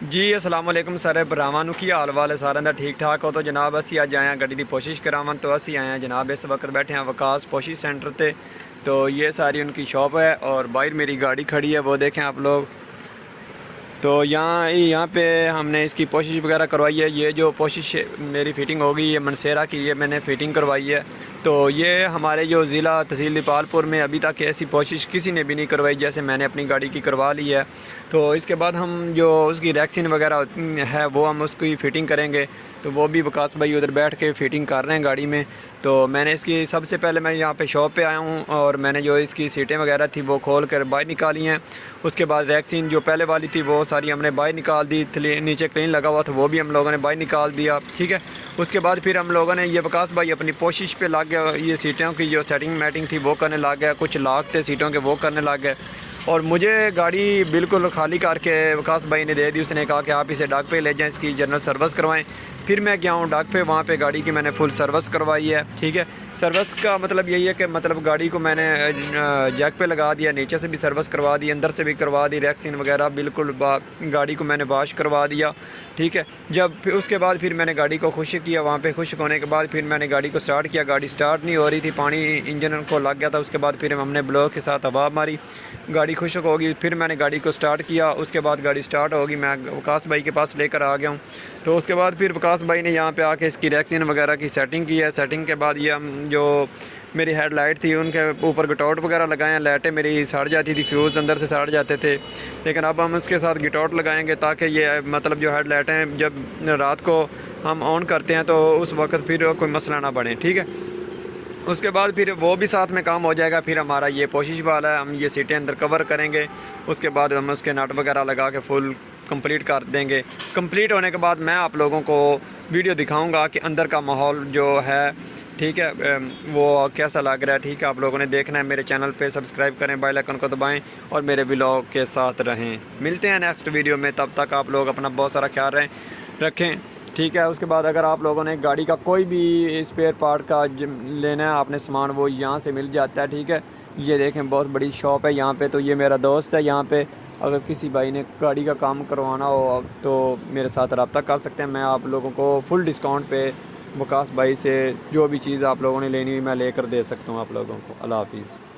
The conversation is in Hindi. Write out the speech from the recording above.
जी अस्सलाम वालेकुम सर भरावां की हाल वाल है सारे ठीक ठाक हो। तो जनाब असी अज आए हैं गड्डी की कोशिश करावन। तो असी आए हैं जनाब इस वक्त बैठे हैं वकास कोशिश सेंटर पे। तो ये सारी उनकी शॉप है और बाहर मेरी गाड़ी खड़ी है, वो देखें आप लोग। तो यहाँ पे हमने इसकी पोशिश वगैरह करवाई है। ये जो पोशिश मेरी फ़िटिंग होगी ये मनसेरा की, ये मैंने फ़िटिंग करवाई है। तो ये हमारे जो ज़िला तहसील दीपालपुर में अभी तक ऐसी कोशिश किसी ने भी नहीं करवाई जैसे मैंने अपनी गाड़ी की करवा ली है। तो इसके बाद हम जो उसकी रैक्सिन वगैरह है वो हम उसकी फ़िटिंग करेंगे। तो वो भी वकास भाई उधर बैठ के फ़िटिंग कर रहे हैं गाड़ी में। तो मैंने इसकी सबसे पहले मैं यहाँ पे शॉप पे आया हूँ और मैंने जो इसकी सीटें वगैरह थी वो खोल कर बाहर निकाली हैं। उसके बाद रैक्सिन जो पहले वाली थी वो सारी हमने बाहर निकाल दी। नीचे क्लीन लगा हुआ था वो भी हम लोगों ने बाहर निकाल दिया, ठीक है। उसके बाद फिर हम लोगों ने ये वकास भाई अपनी कोशिश पे लग गया, ये सीटों की जो सेटिंग मैटिंग थी वो करने लग गया, कुछ लाख थे सीटों के वो करने लग गए। और मुझे गाड़ी बिल्कुल खाली करके वकास भाई ने दे दी। उसने कहा कि आप इसे डाक पे ले जाएं, इसकी जनरल सर्विस करवाएं। फिर मैं गया हूँ डाक पे, वहाँ पे गाड़ी की मैंने फुल सर्विस करवाई है, ठीक है। सर्विस का मतलब यही है कि मतलब गाड़ी को मैंने जैक पे लगा दिया, नीचे से भी सर्विस करवा दी, अंदर से भी करवा दी, रैक्सिन वगैरह बिल्कुल गाड़ी को मैंने वॉश करवा दिया, ठीक है। जब फिर उसके बाद फिर मैंने गाड़ी को खुश्क किया। वहाँ पे खुश्क होने के बाद फिर मैंने गाड़ी को स्टार्ट किया। गाड़ी स्टार्ट नहीं हो रही थी, पानी इंजन को लग गया था। उसके बाद फिर हमने ब्लॉक के साथ हवा मारी, गाड़ी खुश्क होगी। फिर मैंने गाड़ी को स्टार्ट किया, उसके बाद गाड़ी स्टार्ट होगी। मैं वकास भाई के पास लेकर आ गया हूँ। तो उसके बाद फिर वकास भाई ने यहाँ पे आके इसकी रैक्सिन वगैरह की सेटिंग की है। सेटिंग के बाद ये हम जो मेरी हेडलाइट थी उनके ऊपर गिटआउट वगैरह लगाए हैं। लाइटें मेरी सड़ जाती थी, फ्यूज़ अंदर से सड़ जाते थे, लेकिन अब हम उसके साथ गिटआउट लगाएंगे ताकि ये मतलब जो हेडलाइटें जब रात को हम ऑन करते हैं तो उस वक्त फिर कोई मसला ना बने, ठीक है। उसके बाद फिर वो भी साथ में काम हो जाएगा। फिर हमारा ये कोशिश वाला है, हम ये सीटें अंदर कवर करेंगे। उसके बाद हम उसके नट वगैरह लगा के फुल कंप्लीट कर देंगे। कंप्लीट होने के बाद मैं आप लोगों को वीडियो दिखाऊंगा कि अंदर का माहौल जो है, ठीक है, वो कैसा लग रहा है, ठीक है। आप लोगों ने देखना है। मेरे चैनल पे सब्सक्राइब करें, बेल आइकन को दबाएं और मेरे व्लॉग के साथ रहें। मिलते हैं नेक्स्ट वीडियो में, तब तक आप लोग अपना बहुत सारा ख्याल रखें, ठीक है। उसके बाद अगर आप लोगों ने गाड़ी का कोई भी स्पेयर पार्ट का लेना है आपने सामान, वो यहाँ से मिल जाता है, ठीक है। ये देखें बहुत बड़ी शॉप है यहाँ पे। तो ये मेरा दोस्त है यहाँ पे। अगर किसी भाई ने गाड़ी का काम करवाना हो तो मेरे साथ रब्ता कर सकते हैं। मैं आप लोगों को फुल डिस्काउंट पे वकास भाई से जो भी चीज़ आप लोगों ने लेनी हुई मैं लेकर दे सकता हूँ आप लोगों को। अल्लाह हाफिज़।